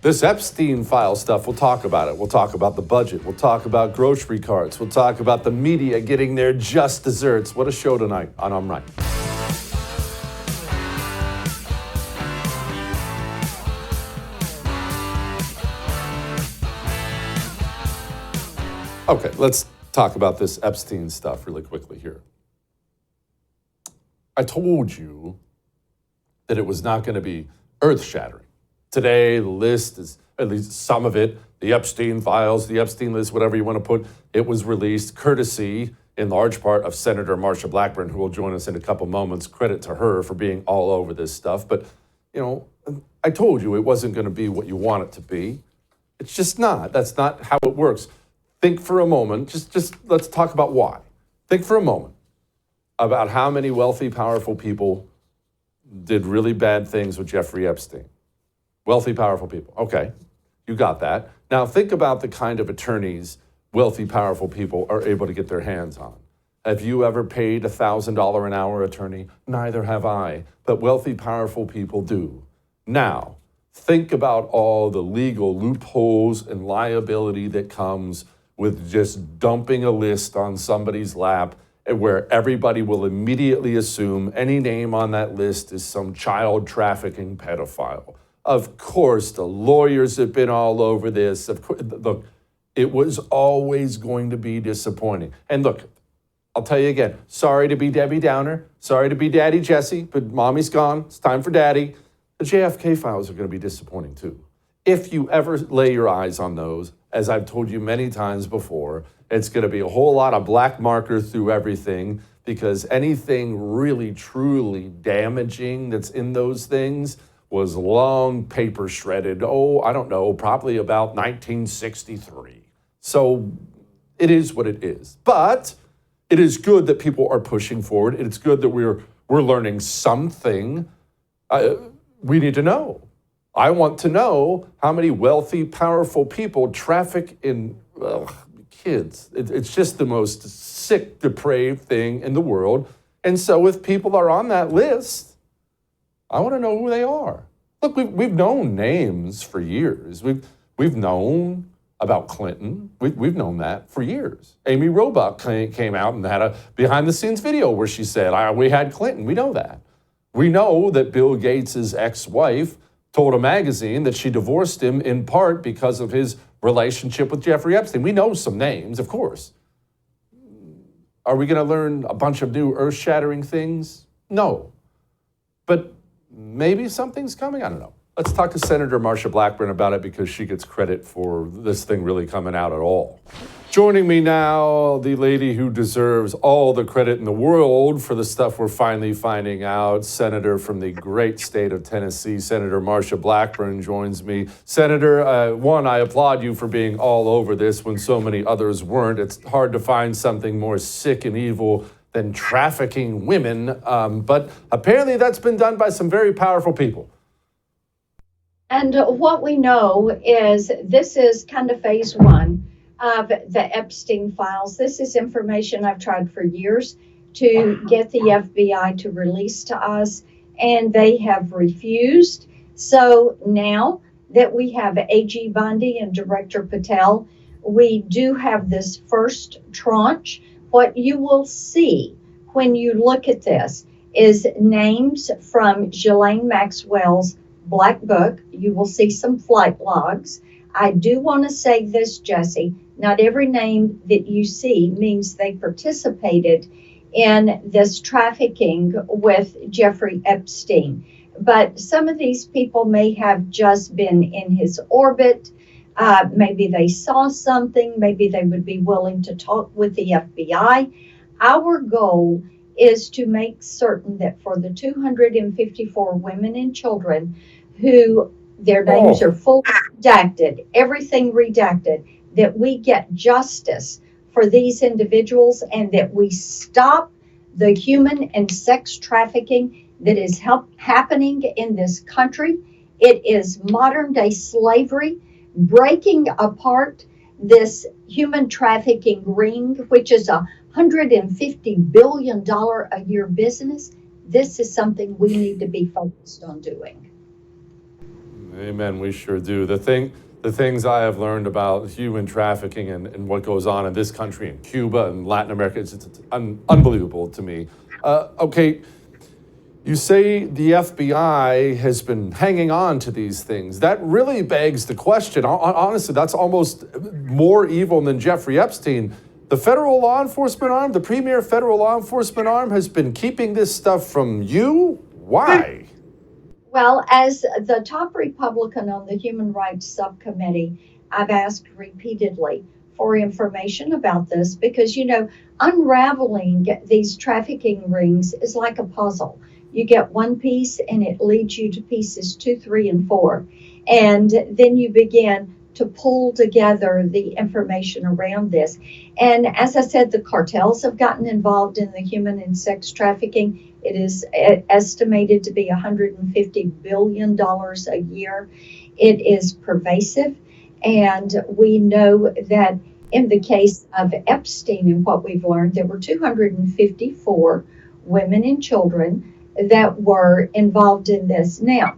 This Epstein file stuff, we'll talk about it. We'll talk about the budget. We'll talk about grocery carts. We'll talk about the media getting their just desserts. What a show tonight on I'm Right. Okay, let's talk about this Epstein stuff really quickly here. I told you that it was not going to be earth-shattering. Today, the list is, at least some of it, the Epstein files, the Epstein list, whatever you want to put, it was released courtesy, in large part, of Senator Marsha Blackburn, who will join us in a couple moments. Credit to her for being all over this stuff. But, you know, I told you it wasn't going to be what you want it to be. It's just not. That's not how it works. Think for a moment, just let's talk about why. Think for a moment about how many wealthy, powerful people did really bad things with Jeffrey Epstein. Wealthy, powerful people. Okay, you got that. Now think about the kind of attorneys wealthy, powerful people are able to get their hands on. Have you ever paid a $1,000 an hour attorney? Neither have I, but wealthy, powerful people do. Now, think about all the legal loopholes and liability that comes with just dumping a list on somebody's lap where everybody will immediately assume any name on that list is some child trafficking pedophile. Of course, the lawyers have been all over this. Of course, look, it was always going to be disappointing. And look, I'll tell you again, sorry to be Debbie Downer, sorry to be Daddy Jesse, but mommy's gone, it's time for daddy. The JFK files are going to be disappointing too. If you ever lay your eyes on those, as I've told you many times before, it's going to be a whole lot of black marker through everything, because anything really, truly damaging that's in those things was long paper shredded, I don't know, probably about 1963. So it is what it is. But it is good that people are pushing forward. It's good that we're learning something. We need to know. I want to know how many wealthy, powerful people traffic in kids. It's just the most sick, depraved thing in the world. And so if people are on that list, I want to know who they are. Look, we've known names for years. We've known about Clinton. We've known that for years. Amy Robach came out and had a behind-the-scenes video where she said, we had Clinton. We know that. We know that Bill Gates' ex-wife told a magazine that she divorced him in part because of his relationship with Jeffrey Epstein. We know some names, of course. Are we going to learn a bunch of new earth-shattering things? No. But maybe something's coming. I don't know. Let's talk to Senator Marsha Blackburn about it, because she gets credit for this thing really coming out at all. Joining me now, the lady who deserves all the credit in the world for the stuff we're finally finding out, Senator from the great state of Tennessee, Senator Marsha Blackburn joins me. Senator, I applaud you for being all over this when so many others weren't. It's hard to find something more sick and evil than trafficking women, but apparently that's been done by some very powerful people. And what we know is this is kind of phase one of the Epstein files. This is information I've tried for years to get the FBI to release to us, and they have refused. So now that we have AG Bondi and Director Patel, we do have this first tranche. What you will see when you look at this is names from Ghislaine Maxwell's Black Book. You will see some flight logs. I do want to say this, Jesse, not every name that you see means they participated in this trafficking with Jeffrey Epstein. But some of these people may have just been in his orbit. Maybe they saw something. Maybe they would be willing to talk with the FBI. Our goal is to make certain that for the 254 women and children who their names are fully redacted, everything redacted, that we get justice for these individuals and that we stop the human and sex trafficking that is happening in this country. It is modern day slavery, breaking apart this human trafficking ring, which is $150 billion a year business. This is something we need to be focused on doing. Amen. We sure do. The things I have learned about human trafficking and what goes on in this country and Cuba and Latin America, it's unbelievable to me. Okay, you say the FBI has been hanging on to these things. That really begs the question. Honestly, that's almost more evil than Jeffrey Epstein. The federal law enforcement arm, the premier federal law enforcement arm, has been keeping this stuff from you? Why? Well, as the top Republican on the Human Rights Subcommittee, I've asked repeatedly for information about this because, unraveling these trafficking rings is like a puzzle. You get one piece and it leads you to pieces 2, 3, and 4. And then you begin to pull together the information around this. And as I said, the cartels have gotten involved in the human and sex trafficking. It is estimated to be $150 billion a year. It is pervasive. And we know that in the case of Epstein and what we've learned, there were 254 women and children that were involved in this. Now,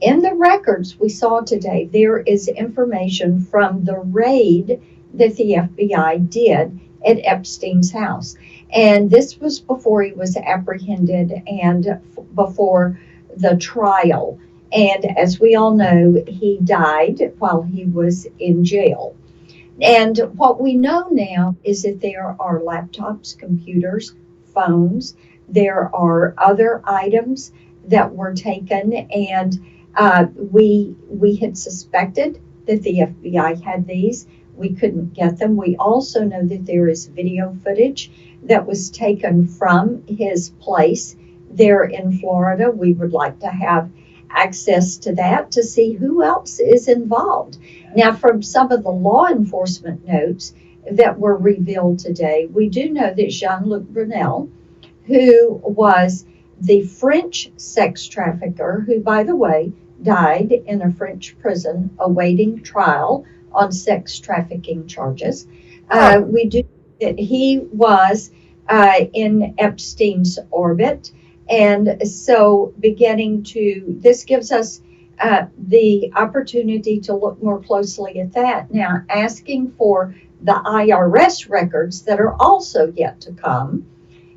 in the records we saw today, there is information from the raid that the FBI did at Epstein's house. And this was before he was apprehended and before the trial. And as we all know, he died while he was in jail. And what we know now is that there are laptops, computers, phones, there are other items that were taken, and we had suspected that the FBI had these. We couldn't get them. We also know that there is video footage that was taken from his place there in Florida. We would like to have access to that to see who else is involved. Now, from some of the law enforcement notes that were revealed today, we do know that Jean-Luc Brunel, who was the French sex trafficker, who, by the way, died in a French prison awaiting trial on sex trafficking charges. We do that he was in Epstein's orbit. And so this gives us the opportunity to look more closely at that. Now, asking for the IRS records that are also yet to come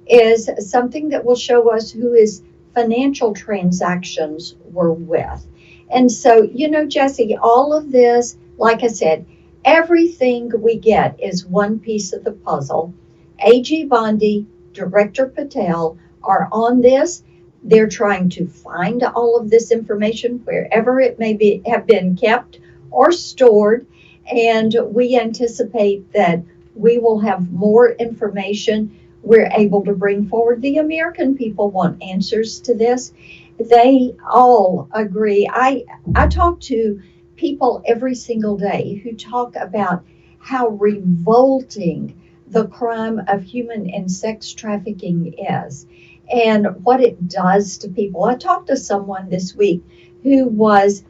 is something that will show us who his financial transactions were with. And so, Jesse, all of this, like I said, everything we get is one piece of the puzzle. AG Bondi, Director Patel are on this. They're trying to find all of this information wherever it may have been kept or stored. And we anticipate that we will have more information we're able to bring forward. The American people want answers to this. They all agree. I talk to people every single day who talk about how revolting the crime of human and sex trafficking is and what it does to people. I talked to someone this week who was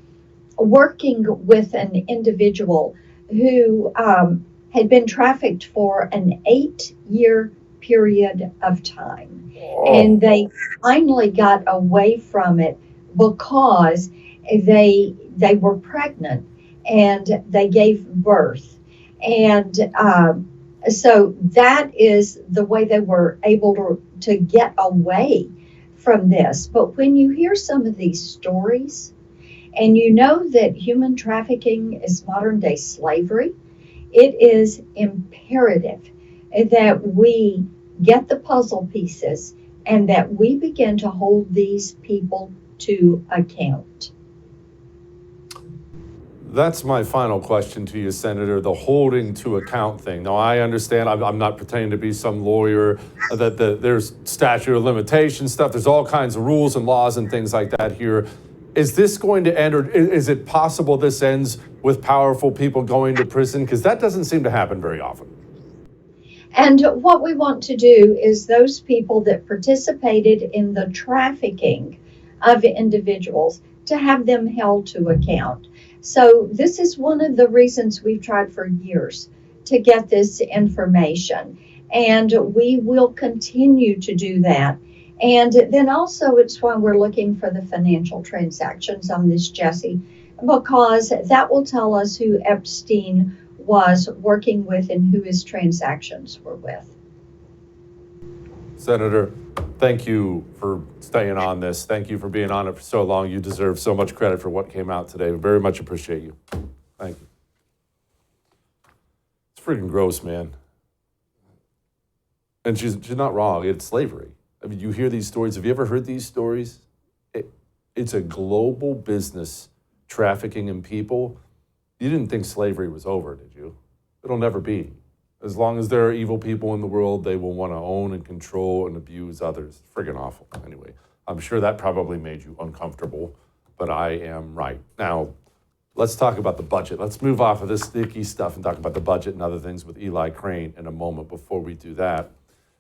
working with an individual who had been trafficked for an 8-year period of time. And they finally got away from it because they were pregnant and they gave birth. And so that is the way they were able to get away from this. But when you hear some of these stories, and you know that human trafficking is modern day slavery, it is imperative that we get the puzzle pieces and that we begin to hold these people to account. That's my final question to you, Senator, the holding to account thing. Now, I understand, I'm not pretending to be some lawyer, that there's statute of limitations stuff. There's all kinds of rules and laws and things like that here. Is this going to end, or is it possible this ends with powerful people going to prison? Because that doesn't seem to happen very often. And what we want to do is those people that participated in the trafficking of individuals, to have them held to account. So this is one of the reasons we've tried for years to get this information. And we will continue to do that. And then also it's why we're looking for the financial transactions on this, Jesse. because that will tell us who Epstein was working with and who his transactions were with. Senator, thank you for staying on this. Thank you for being on it for so long. You deserve so much credit for what came out today. Very much appreciate you. Thank you. It's freaking gross, man. And she's not wrong. It's slavery. I mean, you hear these stories. Have you ever heard these stories? It's a global business, trafficking in people. You didn't think slavery was over, did you? It'll never be. As long as there are evil people in the world, they will want to own and control and abuse others. Friggin' awful. Anyway, I'm sure that probably made you uncomfortable, but I am right. Now, let's talk about the budget. Let's move off of this sticky stuff and talk about the budget and other things with Eli Crane in a moment. Before we do that,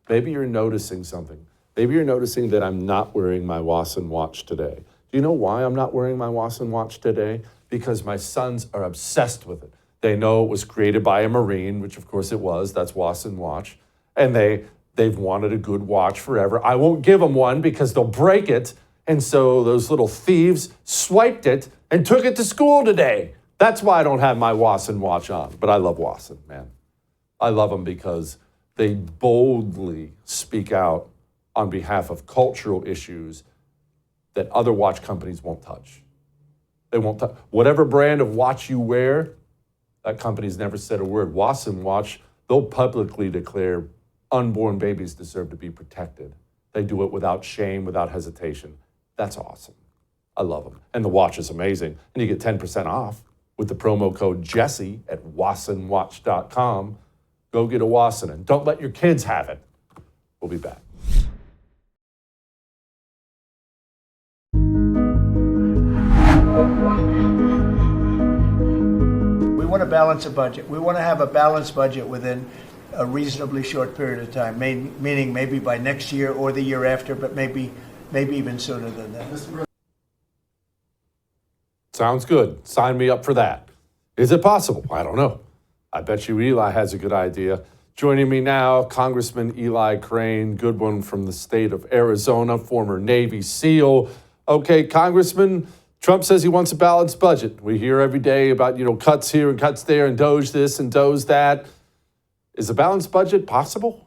maybe you're noticing something. Maybe you're noticing that I'm not wearing my Wasson watch today. Do you know why I'm not wearing my Wasson watch today? Because my sons are obsessed with it. They know it was created by a Marine, which of course it was. That's Wasson watch. And they've wanted a good watch forever. I won't give them one because they'll break it. And so those little thieves swiped it and took it to school today. That's why I don't have my Wasson watch on. But I love Wasson, man. I love them because they boldly speak out on behalf of cultural issues that other watch companies won't touch. They won't touch. Whatever brand of watch you wear, that company's never said a word. Wasson watch, they'll publicly declare unborn babies deserve to be protected. They do it without shame, without hesitation. That's awesome. I love them. And the watch is amazing. And you get 10% off with the promo code Jesse at wassonwatch.com. Go get a Wasson and don't let your kids have it. We'll be back. We want to balance a budget. We want to have a balanced budget within a reasonably short period of time, meaning maybe by next year or the year after, but maybe even sooner than that. Sounds good. Sign me up for that. Is it possible? I don't know. I bet you Eli has a good idea. Joining me now, Congressman Eli Crane, good one from the state of Arizona, former Navy SEAL. Okay, Congressman, Trump says he wants a balanced budget. We hear every day about, cuts here and cuts there and Doge this and Doge that. Is a balanced budget possible?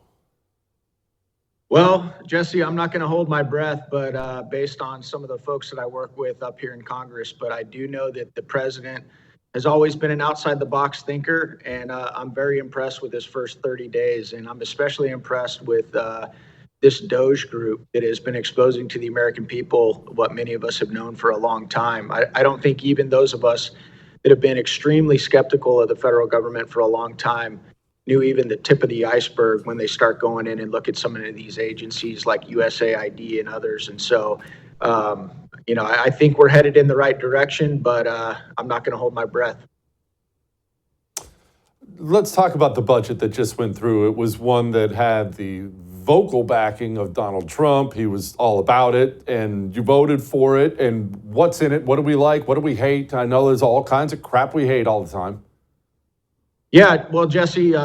Well, Jesse, I'm not going to hold my breath, but based on some of the folks that I work with up here in Congress, but I do know that the president has always been an outside-the-box thinker, and I'm very impressed with his first 30 days, and I'm especially impressed with this Doge group that has been exposing to the American people what many of us have known for a long time. I don't think even those of us that have been extremely skeptical of the federal government for a long time knew even the tip of the iceberg when they start going in and look at some of these agencies like USAID and others. And so, I think we're headed in the right direction, but I'm not going to hold my breath. Let's talk about the budget that just went through. It was one that had the vocal backing of Donald Trump. He was all about it, and you voted for it. And what's in it? What do we like? What do we hate? I know there's all kinds of crap we hate all the time. Yeah, well, Jesse,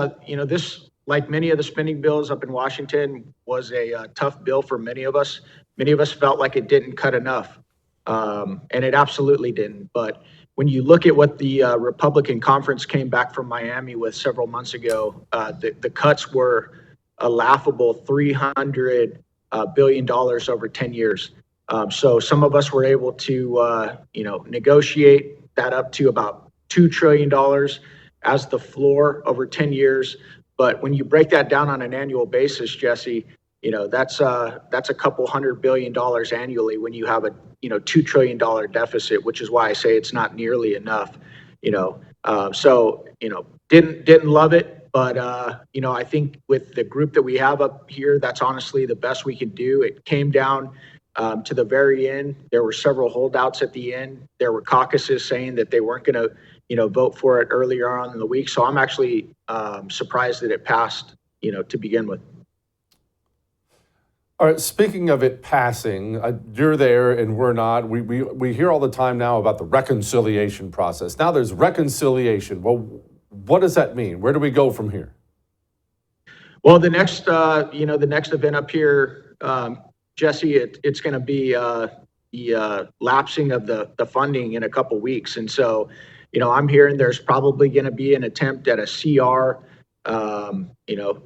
this, like many of the spending bills up in Washington, was a tough bill for many of us. Many of us felt like it didn't cut enough, and it absolutely didn't. But when you look at what the Republican conference came back from Miami with several months ago, the cuts were a laughable $300 billion over 10 years. So some of us were able to, negotiate that up to about $2 trillion as the floor over 10 years. But when you break that down on an annual basis, Jesse, that's a couple $100 billion annually when you have a $2 trillion deficit, which is why I say it's not nearly enough. Didn't love it. But, I think with the group that we have up here, that's honestly the best we could do. It came down to the very end. There were several holdouts at the end. There were caucuses saying that they weren't going to, vote for it earlier on in the week. So I'm actually surprised that it passed, to begin with. All right, speaking of it passing, you're there and we're not. We hear all the time now about the reconciliation process. Now there's reconciliation. Well, what does that mean? Where do we go from here? Well, the next event up here, Jesse, it's going to be lapsing of the funding in a couple weeks. And so, I'm hearing there's probably going to be an attempt at a CR,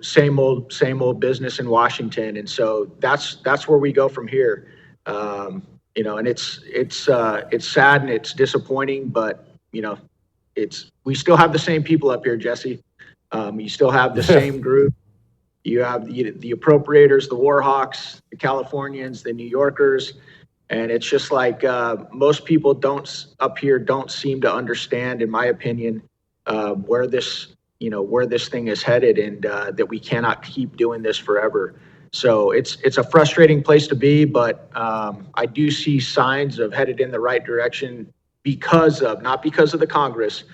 same old business in Washington. And so that's where we go from here. And it's sad and it's disappointing, but we still have the same people up here, Jesse. You still have the same group. You have the appropriators, the war hawks, the Californians, the New Yorkers. And it's just like most people don't seem to understand, in my opinion, where this thing is headed, and that we cannot keep doing this forever. So it's a frustrating place to be, but I do see signs of headed in the right direction not because of the Congress,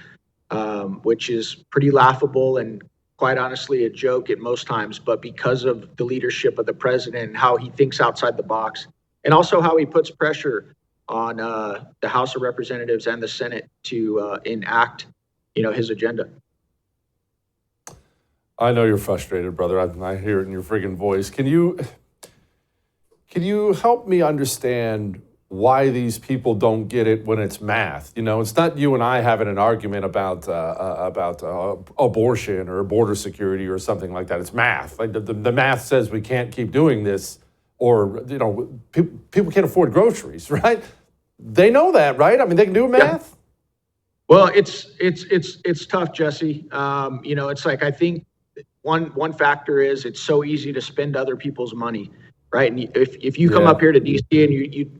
which is pretty laughable and quite honestly a joke at most times, but because of the leadership of the president and how he thinks outside the box, and also how he puts pressure on the House of Representatives and the Senate to enact, his agenda. I know you're frustrated, brother. I hear it in your friggin' voice. Can you help me understand why these people don't get it when it's math? It's not you and I having an argument about abortion or border security or something like that. It's math. Like the math says we can't keep doing this, or people can't afford groceries, right? They know that, right? I mean, they can do math. Yeah. Well, it's tough, Jesse. It's like, I think one factor is it's so easy to spend other people's money, right? And if you come up here to DC and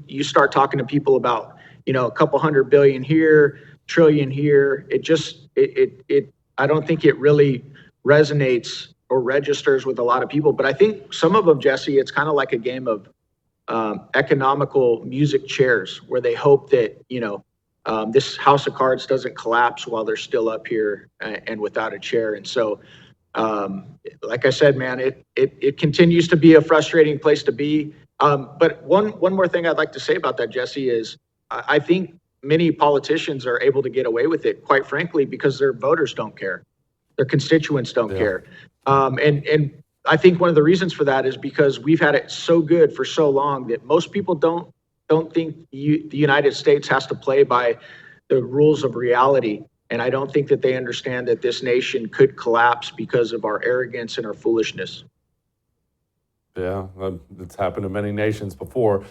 you start talking to people about, a couple $100 billion here, trillion here, I don't think it really resonates or registers with a lot of people. But I think some of them, Jesse, it's kind of like a game of economical music chairs, where they hope that, this house of cards doesn't collapse while they're still up here and without a chair. And so, like I said, man, it continues to be a frustrating place to be. But one more thing I'd like to say about that, Jesse, is I think many politicians are able to get away with it, quite frankly, because their voters don't care. Their constituents don't care. And I think one of the reasons for that is because we've had it so good for so long that most people don't think the United States has to play by the rules of reality. And I don't think that they understand that this nation could collapse because of our arrogance and our foolishness. Yeah, it's happened to many nations before.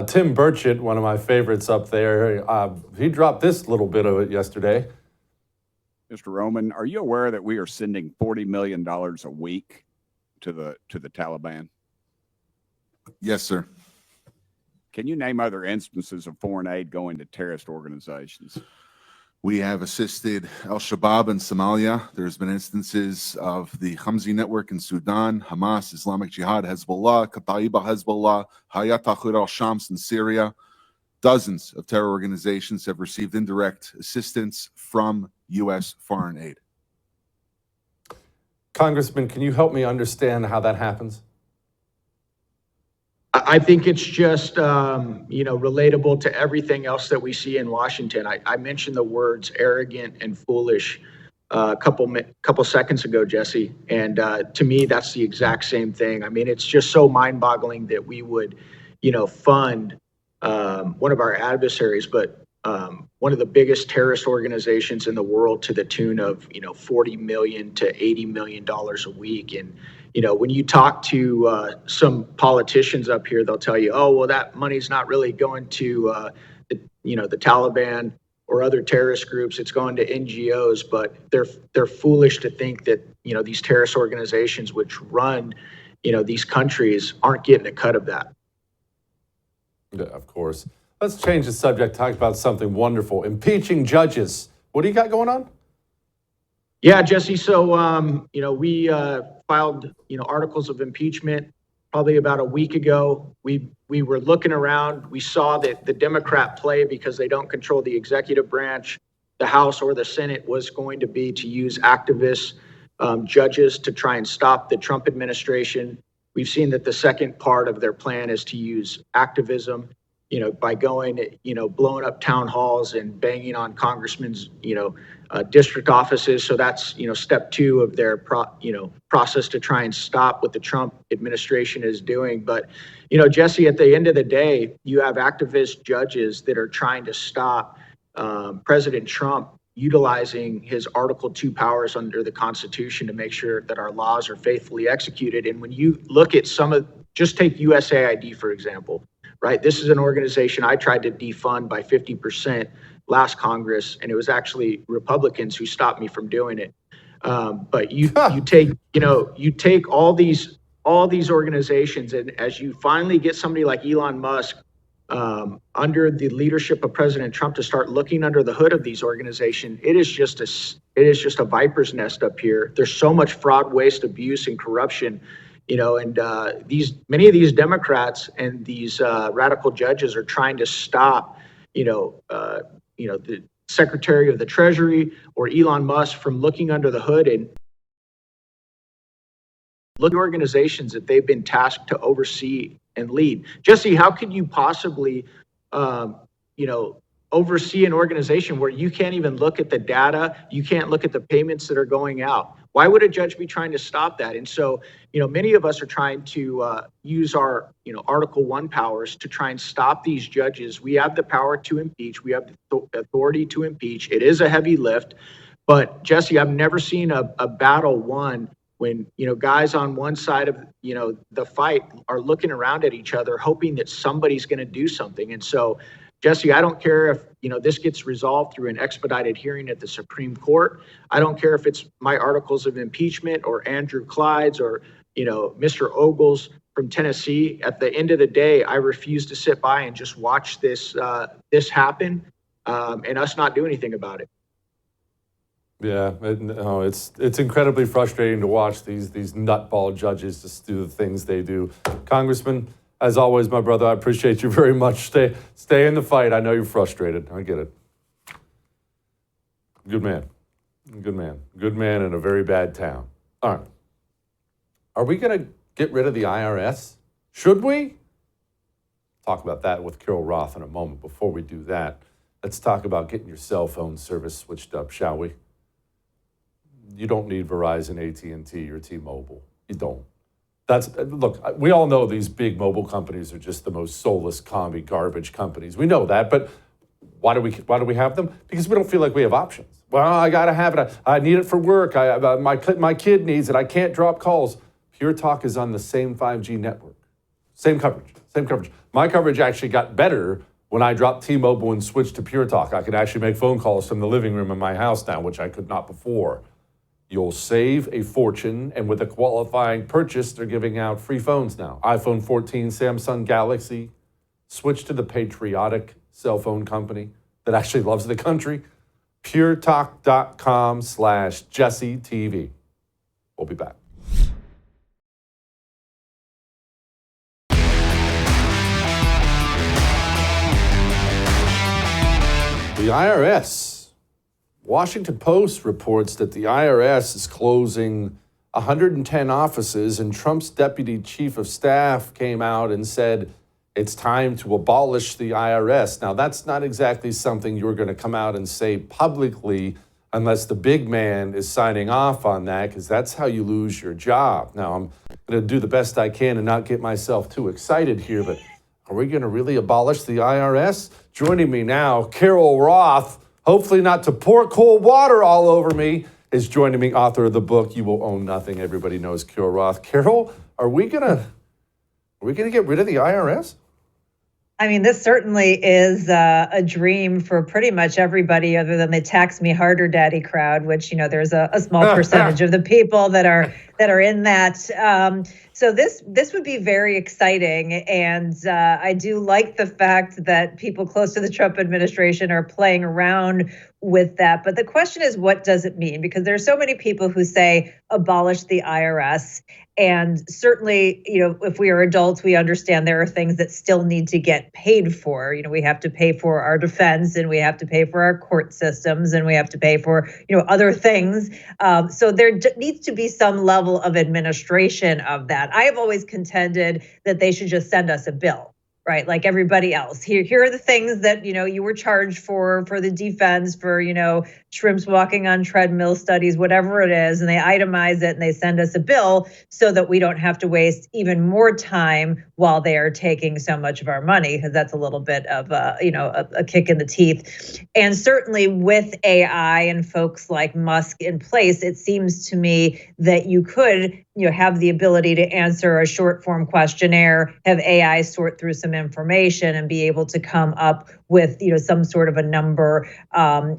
Tim Burchett, one of my favorites up there, he dropped this little bit of it yesterday. Mr. Roman, are you aware that we are sending $40 million a week to the Taliban? Yes, sir. Can you name other instances of foreign aid going to terrorist organizations? We have assisted al-Shabaab in Somalia. There's been instances of the Hamzi network in Sudan, Hamas, Islamic Jihad, Hezbollah, Kataiba Hezbollah, Hayat Tahrir al-Shams in Syria. Dozens of terror organizations have received indirect assistance from U.S. foreign aid. Congressman, can you help me understand how that happens? I think it's just, relatable to everything else that we see in Washington. I mentioned the words arrogant and foolish a couple seconds ago, Jesse. And to me, that's the exact same thing. I mean, it's just so mind-boggling that we would, fund one of our adversaries, but one of the biggest terrorist organizations in the world to the tune of, $40 million to $80 million a week. And when you talk to some politicians up here, they'll tell you, oh, well, that money's not really going to, the Taliban or other terrorist groups. It's going to NGOs, but they're foolish to think that, these terrorist organizations which run, these countries aren't getting a cut of that. Yeah, of course. Let's change the subject, talk about something wonderful. Impeaching judges. What do you got going on? Yeah, Jesse. So, we filed, articles of impeachment probably about a week ago. We were looking around. We saw that the Democrat play, because they don't control the executive branch, the House or the Senate, was going to be to use activist judges to try and stop the Trump administration. We've seen that the second part of their plan is to use activism by going, blowing up town halls and banging on congressmen's, district offices. So that's, step two of their process to try and stop what the Trump administration is doing. But, Jesse, at the end of the day, you have activist judges that are trying to stop President Trump utilizing his Article 2 powers under the Constitution to make sure that our laws are faithfully executed. And when you look at just take USAID, for example, right? This is an organization I tried to defund by 50% last Congress, and it was actually Republicans who stopped me from doing it. But you take all these organizations, and as you finally get somebody like Elon Musk under the leadership of President Trump to start looking under the hood of these organizations, it is just a viper's nest up here. There's so much fraud, waste, abuse, and corruption. And many of these Democrats and these radical judges are trying to stop, the Secretary of the Treasury or Elon Musk from looking under the hood and look at organizations that they've been tasked to oversee and lead. Jesse, how could you possibly, oversee an organization where you can't even look at the data, you can't look at the payments that are going out? Why would a judge be trying to stop that? And so, many of us are trying to use our, Article 1 powers to try and stop these judges. We have the power to impeach. We have the authority to impeach. It is a heavy lift. But, Jesse, I've never seen a battle won when, guys on one side of, the fight are looking around at each other, hoping that somebody's going to do something. And so, Jesse, I don't care if, this gets resolved through an expedited hearing at the Supreme Court. I don't care if it's my articles of impeachment or Andrew Clyde's or, Mr. Ogles from Tennessee. At the end of the day, I refuse to sit by and just watch this happen and us not do anything about it. Yeah, it's incredibly frustrating to watch these nutball judges just do the things they do. Congressman, as always, my brother, I appreciate you very much. Stay in the fight. I know you're frustrated. I get it. Good man. Good man. Good man in a very bad town. All right. Are we going to get rid of the IRS? Should we? Talk about that with Carol Roth in a moment. Before we do that, let's talk about getting your cell phone service switched up, shall we? You don't need Verizon, AT&T, or T-Mobile. You don't. Look, we all know these big mobile companies are just the most soulless, commie, garbage companies. We know that, but why do we have them? Because we don't feel like we have options. Well, I gotta have it. I need it for work. My kid needs it. I can't drop calls. Pure Talk is on the same 5G network. Same coverage. My coverage actually got better when I dropped T-Mobile and switched to Pure Talk. I can actually make phone calls from the living room of my house now, which I could not before. You'll save a fortune, and with a qualifying purchase, they're giving out free phones now. iPhone 14, Samsung Galaxy. Switch to the patriotic cell phone company that actually loves the country. puretalk.com/JesseTV. We'll be back. The IRS. Washington Post reports that the IRS is closing 110 offices, and Trump's deputy chief of staff came out and said it's time to abolish the IRS. Now, that's not exactly something you're going to come out and say publicly unless the big man is signing off on that, because that's how you lose your job. Now, I'm going to do the best I can and not get myself too excited here, but are we going to really abolish the IRS? Joining me now, Carol Roth, hopefully not to pour cold water all over me, is joining me, author of the book, You Will Own Nothing. Everybody knows Carol Roth. Carol, are we gonna get rid of the IRS? I mean, this certainly is a dream for pretty much everybody other than the tax me harder daddy crowd, which, there's a small percentage of the people that are in that. So this would be very exciting. And I do like the fact that people close to the Trump administration are playing around with that. But the question is, what does it mean? Because there are so many people who say abolish the IRS. And certainly, if we are adults, we understand there are things that still need to get paid for. We have to pay for our defense, and we have to pay for our court systems, and we have to pay for, other things. So there needs to be some level of administration of that. I have always contended that they should just send us a bill, right? Like everybody else. Here are the things that, you were charged for the defense, for, shrimps walking on treadmill studies, whatever it is. And they itemize it and they send us a bill so that we don't have to waste even more time while they are taking so much of our money, because that's a little bit of a kick in the teeth. And certainly with AI and folks like Musk in place, it seems to me that you could have the ability to answer a short form questionnaire, have AI sort through some information and be able to come up with, some sort of a number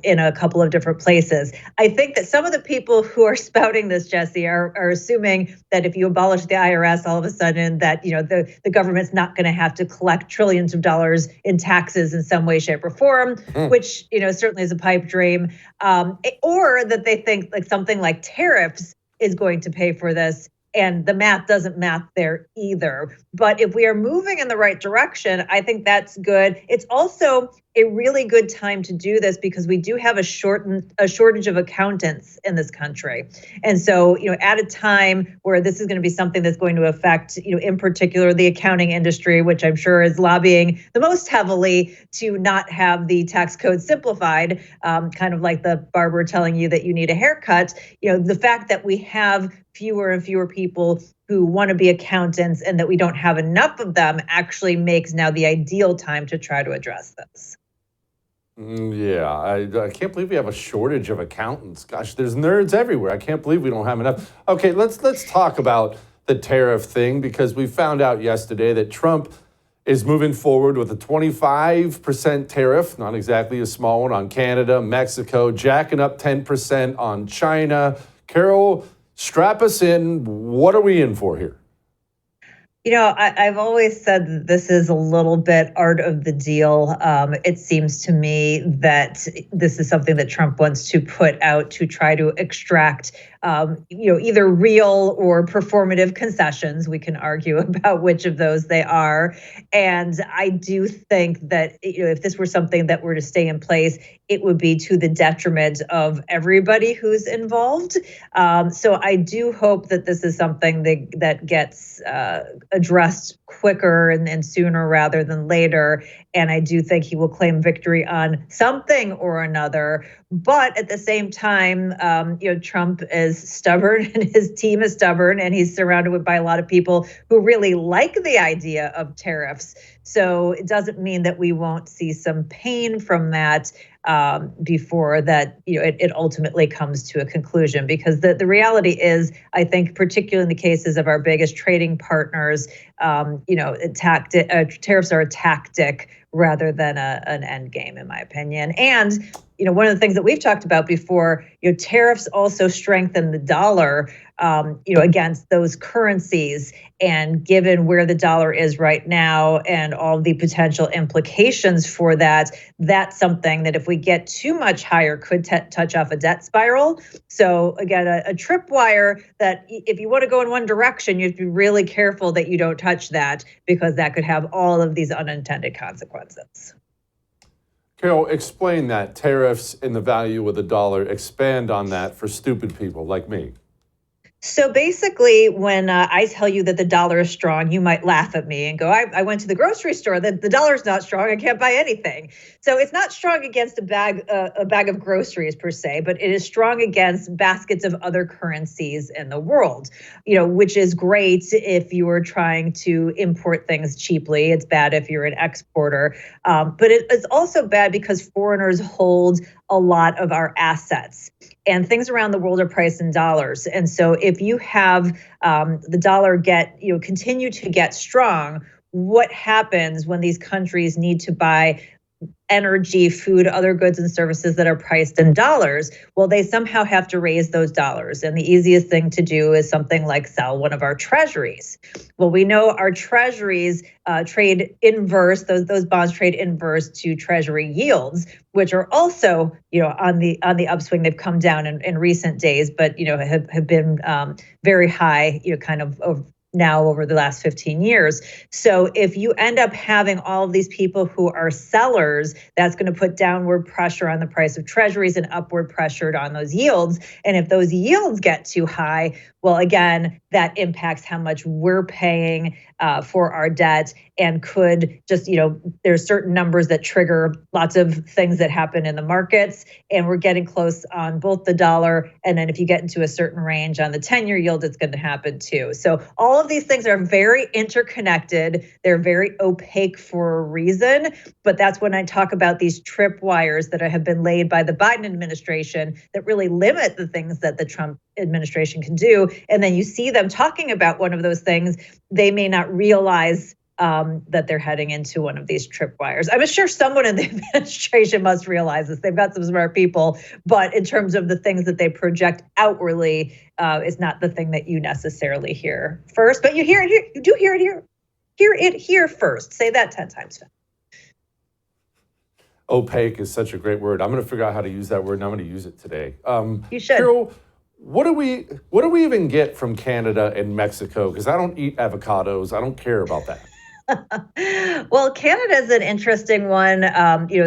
in a couple of different places. I think that some of the people who are spouting this, Jesse, are assuming that if you abolish the IRS, all of a sudden that, the government's not going to have to collect trillions of dollars in taxes in some way, shape, or form, which, certainly is a pipe dream. Or that they think like something like tariffs is going to pay for this. And the math doesn't math there either. But if we are moving in the right direction, I think that's good. It's also a really good time to do this because we do have a shortage of accountants in this country. And so, at a time where this is going to be something that's going to affect, in particular, the accounting industry, which I'm sure is lobbying the most heavily to not have the tax code simplified, kind of like the barber telling you that you need a haircut. The fact that we have fewer and fewer people who want to be accountants and that we don't have enough of them actually makes now the ideal time to try to address this. Yeah, I can't believe we have a shortage of accountants. Gosh, there's nerds everywhere. I can't believe we don't have enough. Okay, let's talk about the tariff thing, because we found out yesterday that Trump is moving forward with a 25% tariff, not exactly a small one, on Canada, Mexico, jacking up 10% on China. Carol, strap us in. What are we in for here? I've always said that this is a little bit art of the deal. It seems to me that this is something that Trump wants to put out to try to extract, either real or performative concessions. We can argue about which of those they are. And I do think that, if this were something that were to stay in place, it would be to the detriment of everybody who's involved. So I do hope that this is something that gets addressed quicker and sooner rather than later. And I do think he will claim victory on something or another. But at the same time, Trump is stubborn and his team is stubborn, and he's surrounded by a lot of people who really like the idea of tariffs. So it doesn't mean that we won't see some pain from that before that, it ultimately comes to a conclusion. Because the reality is, I think, particularly in the cases of our biggest trading partners, tariffs are a tactic rather than an end game, in my opinion. And one of the things that we've talked about before, tariffs also strengthen the dollar, against those currencies. And given where the dollar is right now and all the potential implications for that, that's something that if we get too much higher could touch off a debt spiral. So again, a tripwire that if you want to go in one direction, you have to be really careful that you don't touch that, because that could have all of these unintended consequences. Carol, explain that. Tariffs and the value of the dollar. Expand on that for stupid people like me. So basically, when I tell you that the dollar is strong, you might laugh at me and go, I went to the grocery store, the dollar's not strong, I can't buy anything. So it's not strong against a bag of groceries per se, but it is strong against baskets of other currencies in the world, which is great if you are trying to import things cheaply. It's bad if you're an exporter. But it's also bad because foreigners hold a lot of our assets. And things around the world are priced in dollars. And so if you have the dollar continue to get strong, what happens when these countries need to buy energy, food, other goods and services that are priced in dollars? Well, they somehow have to raise those dollars. And the easiest thing to do is something like sell one of our treasuries. Well, we know our treasuries trade inverse, those bonds trade inverse to treasury yields, which are also, on the upswing. They've come down in recent days, but, have been very high, kind of now over the last 15 years. So if you end up having all of these people who are sellers, that's going to put downward pressure on the price of treasuries and upward pressure on those yields. And if those yields get too high, well, again, that impacts how much we're paying for our debt. and could just, there's certain numbers that trigger lots of things that happen in the markets. And we're getting close on both the dollar. And then if you get into a certain range on the 10-year yield, it's going to happen too. So all of these things are very interconnected. They're very opaque for a reason. But that's when I talk about these tripwires that have been laid by the Biden administration that really limit the things that the Trump administration can do. And then you see them talking about one of those things, they may not realize that they're heading into one of these tripwires. I'm sure someone in the administration must realize this. They've got some smart people, but in terms of the things that they project outwardly, is not the thing that you necessarily hear first. But you hear it here. You do hear it here. Hear it here first. Say that 10 times fast. Opaque is such a great word. I'm going to figure out how to use that word, and I'm going to use it today. You should. Carol, what do we even get from Canada and Mexico? Because I don't eat avocados. I don't care about that. Well, Canada is an interesting one.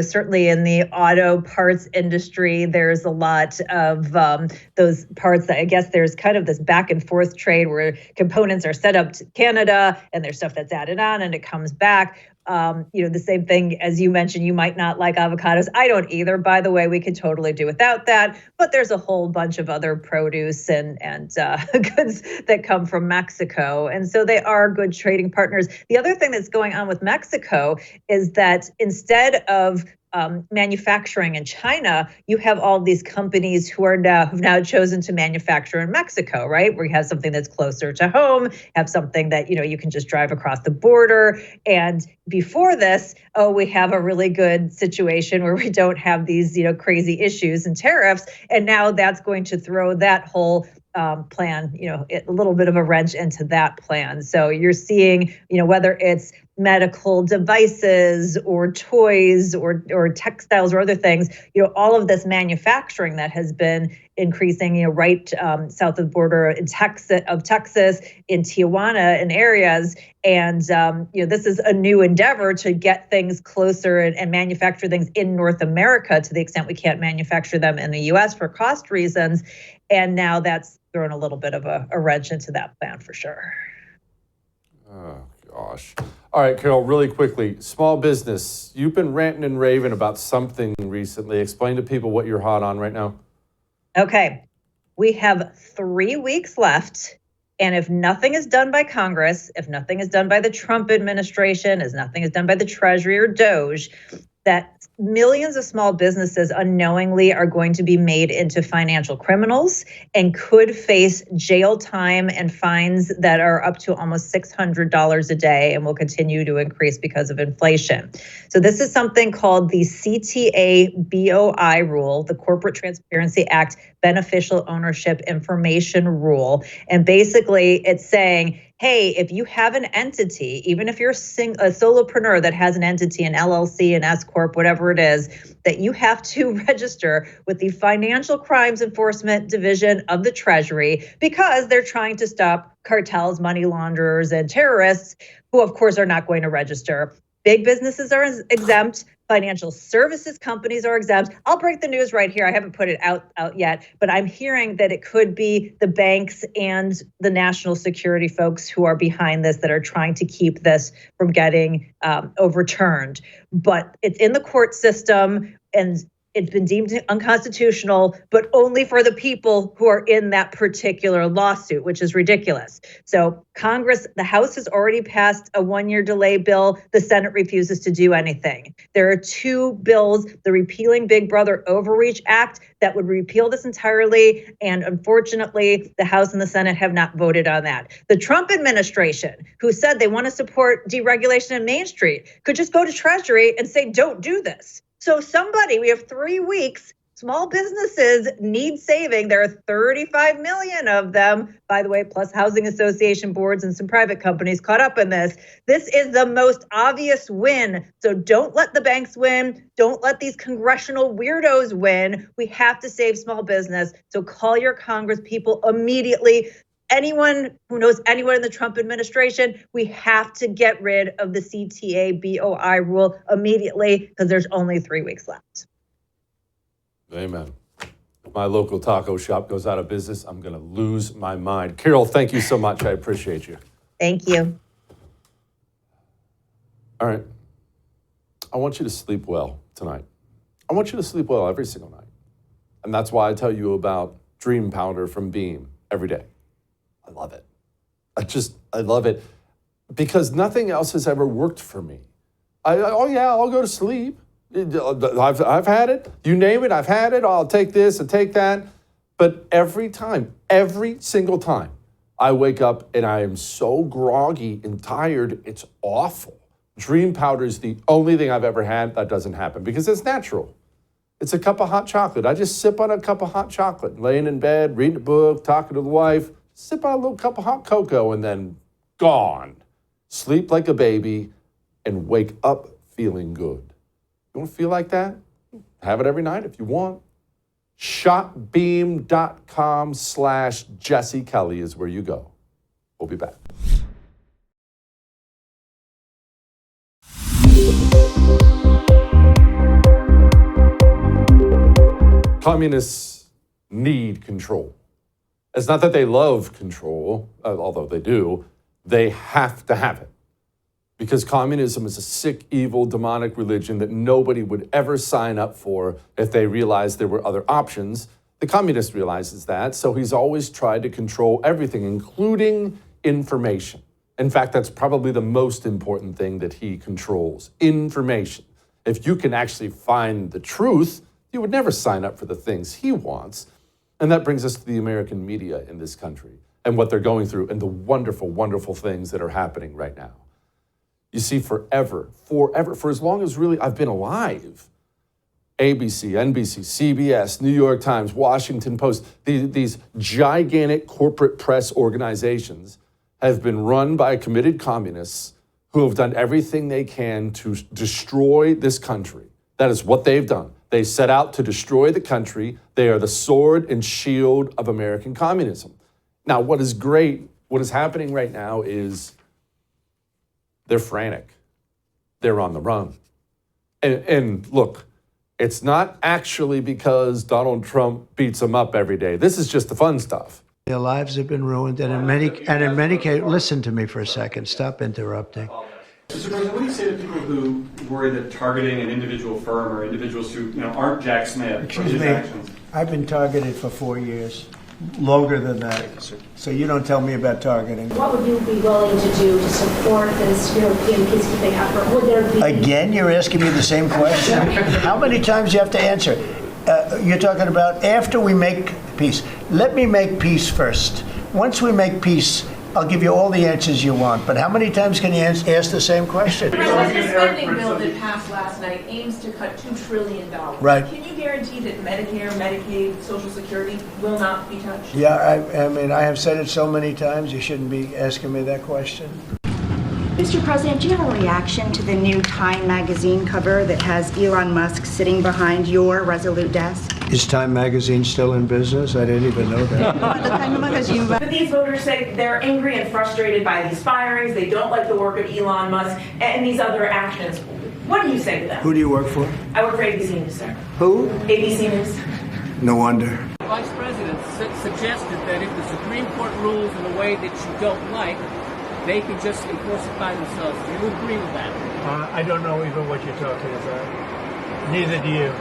Certainly in the auto parts industry, there's a lot of those parts that I guess there's kind of this back and forth trade where components are set up to Canada and there's stuff that's added on and it comes back. The same thing as you mentioned, you might not like avocados. I don't either. By the way, we could totally do without that. But there's a whole bunch of other produce and goods that come from Mexico. And so they are good trading partners. The other thing that's going on with Mexico is that instead of manufacturing in China, you have all these companies who've now chosen to manufacture in Mexico, right? Where you have something that's closer to home, have something that, you can just drive across the border. And before this, we have a really good situation where we don't have these, crazy issues and tariffs. And now that's going to throw that whole plan, a little bit of a wrench into that plan. So you're seeing, whether it's medical devices or toys or textiles or other things, all of this manufacturing that has been increasing, right south of the border in Texas, in Tijuana and areas. And, this is a new endeavor to get things closer and manufacture things in North America to the extent we can't manufacture them in the U.S. for cost reasons. And now that's thrown a little bit of a wrench into that plan for sure. Oh, gosh. All right, Carol, really quickly, small business. You've been ranting and raving about something recently. Explain to people what you're hot on right now. Okay. We have 3 weeks left. And if nothing is done by Congress, if nothing is done by the Trump administration, if nothing is done by the Treasury or DOGE, that millions of small businesses unknowingly are going to be made into financial criminals and could face jail time and fines that are up to almost $600 a day and will continue to increase because of inflation. So this is something called the CTA BOI rule, the Corporate Transparency Act Beneficial Ownership Information Rule. And basically it's saying, hey, if you have an entity, even if you're a solopreneur that has an entity, an LLC, an S Corp, whatever it is, that you have to register with the Financial Crimes Enforcement Division of the Treasury because they're trying to stop cartels, money launderers, and terrorists who, of course, are not going to register. Big businesses are exempt. Financial services companies are exempt. I'll break the news right here. I haven't put it out yet, but I'm hearing that it could be the banks and the national security folks who are behind this that are trying to keep this from getting overturned. But it's in the court system and it's been deemed unconstitutional, but only for the people who are in that particular lawsuit, which is ridiculous. So Congress, the House has already passed a 1-year delay bill. The Senate refuses to do anything. There are 2 bills, the Repealing Big Brother Overreach Act that would repeal this entirely. And unfortunately, the House and the Senate have not voted on that. The Trump administration, who said they want to support deregulation in Main Street, could just go to Treasury and say, don't do this. So we have 3 weeks. Small businesses need saving. There are 35 million of them, by the way, plus housing association boards and some private companies caught up in this. This is the most obvious win. So don't let the banks win. Don't let these congressional weirdos win. We have to save small business. So call your Congress people immediately. Anyone who knows anyone in the Trump administration, we have to get rid of the CTA BOI rule immediately because there's only 3 weeks left. Amen. If my local taco shop goes out of business, I'm going to lose my mind. Carol, thank you so much. I appreciate you. Thank you. All right. I want you to sleep well tonight. I want you to sleep well every single night. And that's why I tell you about Dream Powder from Beam every day. I love it. I love it because nothing else has ever worked for me. I'll go to sleep. I've had it. You name it, I've had it. I'll take this and take that. But every single time, I wake up and I am so groggy and tired, it's awful. Dream Powder is the only thing I've ever had that doesn't happen because it's natural. It's a cup of hot chocolate. I just sip on a cup of hot chocolate, laying in bed, reading a book, talking to the wife, sip on a little cup of hot cocoa, and then gone. Sleep like a baby and wake up feeling good. You want to feel like that? Have it every night if you want. Shopbeam.com/Jesse Kelly is where you go. We'll be back. Communists need control. It's not that they love control, although they do. They have to have it. Because communism is a sick, evil, demonic religion that nobody would ever sign up for if they realized there were other options. The communist realizes that, so he's always tried to control everything, including information. In fact, that's probably the most important thing that he controls, information. If you can actually find the truth, you would never sign up for the things he wants. And that brings us to the American media in this country and what they're going through and the wonderful, wonderful things that are happening right now. You see, forever, for as long as really I've been alive, ABC, NBC, CBS, New York Times, Washington Post, these gigantic corporate press organizations have been run by committed communists who have done everything they can to destroy this country. That is what they've done. They set out to destroy the country. They are the sword and shield of American communism. Now, what is great, what is happening right now is they're frantic. They're on the run. And look, it's not actually because Donald Trump beats them up every day. This is just the fun stuff. Their lives have been ruined, and in many cases, listen to me for a second. Stop interrupting. Mr. President, what do you say to people who worry that targeting an individual firm or individuals who aren't Jack Smith for his actions? I've been targeted for 4 years, longer than that. So you don't tell me about targeting. What would you be willing to do to support this European peacekeeping effort? Would there be... Again, you're asking me the same question? How many times do you have to answer? You're talking about after we make peace. Let me make peace first. Once we make peace, I'll give you all the answers you want. But how many times can you ask the same question? The spending bill that passed last night aims to cut $2 trillion. Right. Can you guarantee that Medicare, Medicaid, Social Security will not be touched? Yeah, I mean, I have said it so many times, you shouldn't be asking me that question. Mr. President, do you have a reaction to the new Time magazine cover that has Elon Musk sitting behind your Resolute desk? Is Time magazine still in business? I didn't even know that. But these voters say they're angry and frustrated by these firings. They don't like the work of Elon Musk and these other actions. What do you say to them? Who do you work for? I work for ABC News, sir. Who? ABC News. No wonder. The Vice President suggested that if the Supreme Court rules in a way that you don't like, they can just enforce it by themselves. Do you agree with that? I don't know even what you're talking about. Neither do you.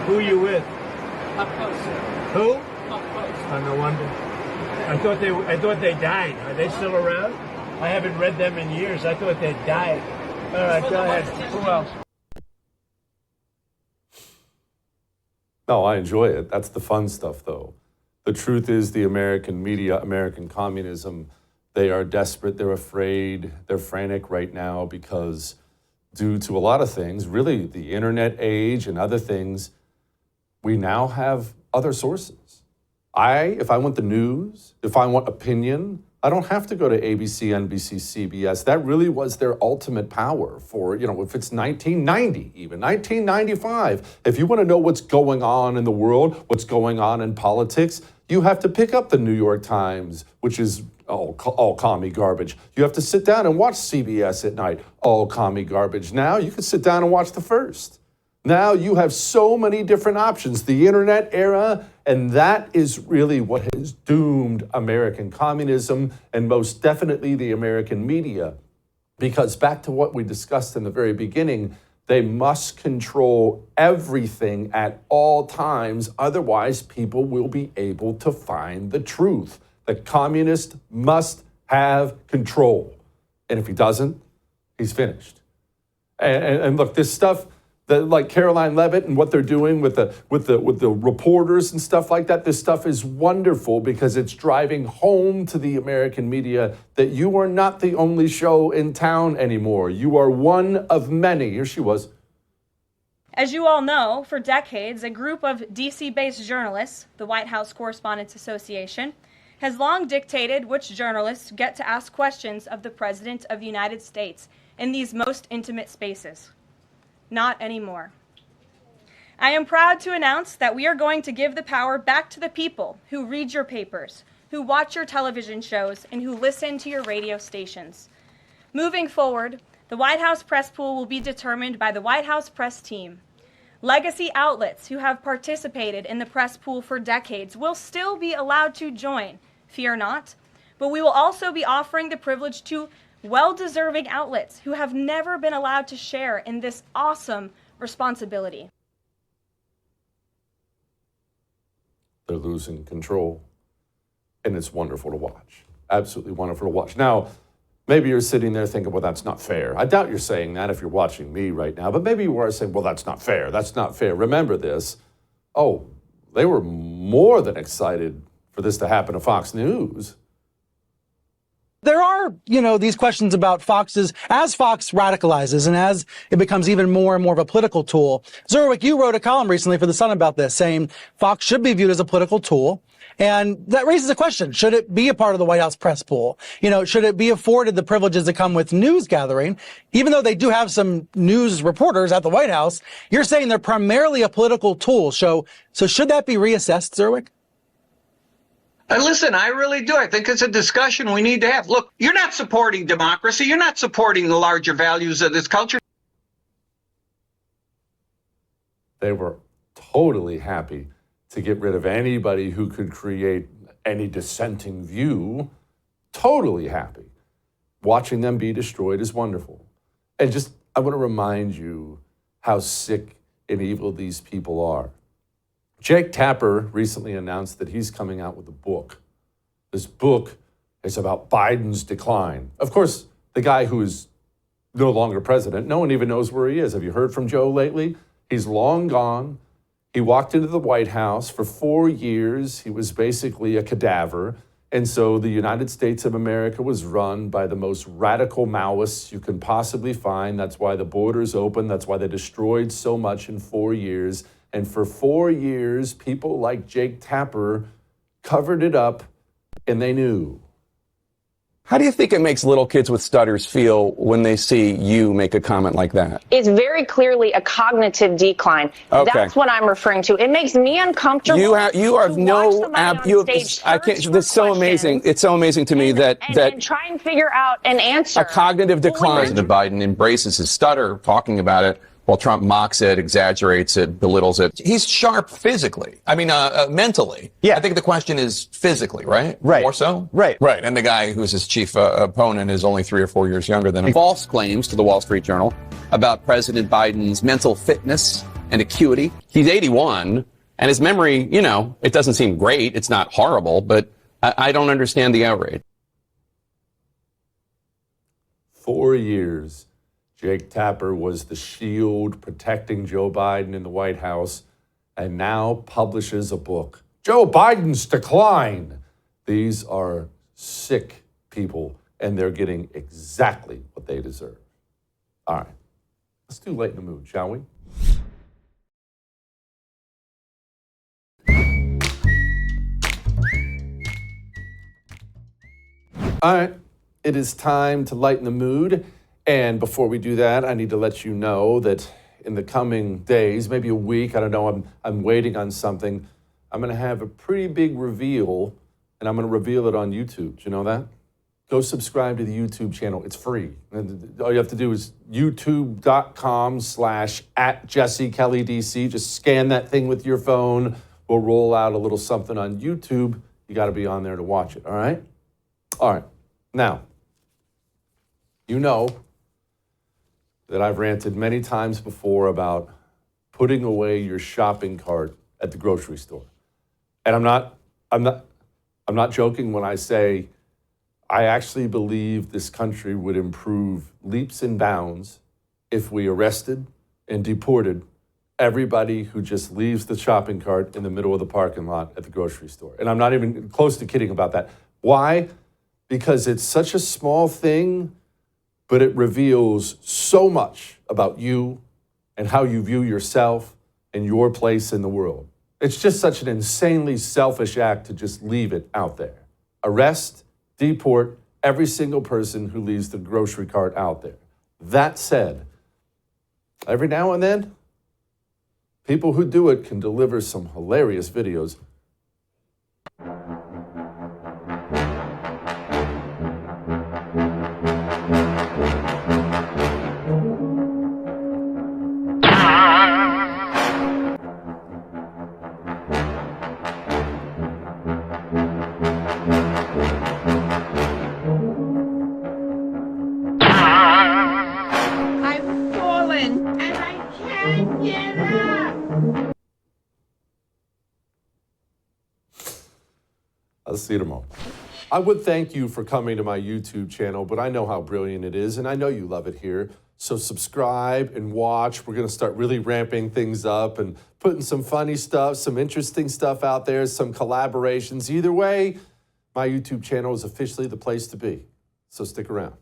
Who are you with? Up close, sir. Who? Up close. Oh, no wonder. I thought they died. Are they still around? I haven't read them in years. I thought they died. All right, go ahead. Who else? No, I enjoy it. That's the fun stuff, though. The truth is the American media, American communism, they are desperate, they're afraid, they're frantic right now because due to a lot of things, really the internet age and other things, we now have other sources. If I want the news, if I want opinion, I don't have to go to ABC, NBC, CBS. That really was their ultimate power for, if it's 1990, even 1995. If you want to know what's going on in the world, what's going on in politics, you have to pick up the New York Times, which is all commie garbage. You have to sit down and watch CBS at night, all commie garbage. Now you can sit down and watch the First. Now you have so many different options, the internet era, and that is really what has doomed American communism and most definitely the American media. Because back to what we discussed in the very beginning, they must control everything at all times. Otherwise, people will be able to find the truth. The communist must have control. And if he doesn't, he's finished. And look, this stuff, like Caroline Levitt and what they're doing with the reporters and stuff like that, this stuff is wonderful because it's driving home to the American media that you are not the only show in town anymore. You are one of many. Here she was. As you all know, for decades, a group of DC-based journalists, the White House Correspondents Association, has long dictated which journalists get to ask questions of the President of the United States in these most intimate spaces. Not anymore. I am proud to announce that we are going to give the power back to the people who read your papers, who watch your television shows, and who listen to your radio stations. Moving forward, the White House press pool will be determined by the White House press team. Legacy outlets who have participated in the press pool for decades will still be allowed to join, fear not, but we will also be offering the privilege to well-deserving outlets who have never been allowed to share in this awesome responsibility. They're losing control, and it's wonderful to watch. Absolutely wonderful to watch. Now, maybe you're sitting there thinking, well, that's not fair. I doubt you're saying that if you're watching me right now, but maybe you are saying, well, that's not fair. That's not fair. Remember this. Oh, they were more than excited for this to happen to Fox News. There are, these questions about Fox's, as Fox radicalizes and as it becomes even more and more of a political tool. Zerwick, you wrote a column recently for The Sun about this, saying Fox should be viewed as a political tool. And that raises a question. Should it be a part of the White House press pool? Should it be afforded the privileges that come with news gathering? Even though they do have some news reporters at the White House, you're saying they're primarily a political tool. So should that be reassessed, Zerwick? Listen, I really do. I think it's a discussion we need to have. Look, you're not supporting democracy. You're not supporting the larger values of this culture. They were totally happy to get rid of anybody who could create any dissenting view. Totally happy. Watching them be destroyed is wonderful. And I want to remind you how sick and evil these people are. Jake Tapper recently announced that he's coming out with a book. This book is about Biden's decline. Of course, the guy who is no longer president, no one even knows where he is. Have you heard from Joe lately? He's long gone. He walked into the White House for 4 years. He was basically a cadaver. And so the United States of America was run by the most radical Maoists you can possibly find. That's why the border's open. That's why they destroyed so much in 4 years. And for 4 years, people like Jake Tapper covered it up, and they knew. How do you think it makes little kids with stutters feel when they see you make a comment like that? It's very clearly a cognitive decline. Okay. That's what I'm referring to. It makes me uncomfortable. You have I can't. That's so amazing. It's so amazing to me that try and figure out an answer. A cognitive decline. President Biden embraces his stutter, talking about it, while Trump mocks it, exaggerates it, belittles it. He's sharp physically. I mean, mentally. Yeah. I think the question is physically, right? Right. More so? Right. Right. And the guy who's his chief opponent is only 3 or 4 years younger than him. False claims to the Wall Street Journal about President Biden's mental fitness and acuity. He's 81, and his memory, it doesn't seem great. It's not horrible, but I don't understand the outrage. 4 years. Jake Tapper was the shield protecting Joe Biden in the White House and now publishes a book, Joe Biden's Decline. These are sick people, and they're getting exactly what they deserve. All right, let's do Late in the Mood, shall we? All right, it is time to lighten the mood. And before we do that, I need to let you know that in the coming days, maybe a week, I don't know, I'm waiting on something. I'm going to have a pretty big reveal, and I'm going to reveal it on YouTube. Do you know that? Go subscribe to the YouTube channel. It's free. And all you have to do is youtube.com/@JesseKellyDC. Just scan that thing with your phone. We'll roll out a little something on YouTube. You got to be on there to watch it, all right? All right. Now, You know that I've ranted many times before about putting away your shopping cart at the grocery store. And I'm not joking when I say I actually believe this country would improve leaps and bounds if we arrested and deported everybody who just leaves the shopping cart in the middle of the parking lot at the grocery store. And I'm not even close to kidding about that. Why? Because it's such a small thing, but it reveals so much about you and how you view yourself and your place in the world. It's just such an insanely selfish act to just leave it out there. Arrest, deport every single person who leaves the grocery cart out there. That said, every now and then, people who do it can deliver some hilarious videos. I've fallen and I can't get up. I'll see you tomorrow. I would thank you for coming to my YouTube channel, but I know how brilliant it is, and I know you love it here. So subscribe and watch. We're going to start really ramping things up and putting some funny stuff, some interesting stuff out there, some collaborations. Either way, my YouTube channel is officially the place to be. So stick around.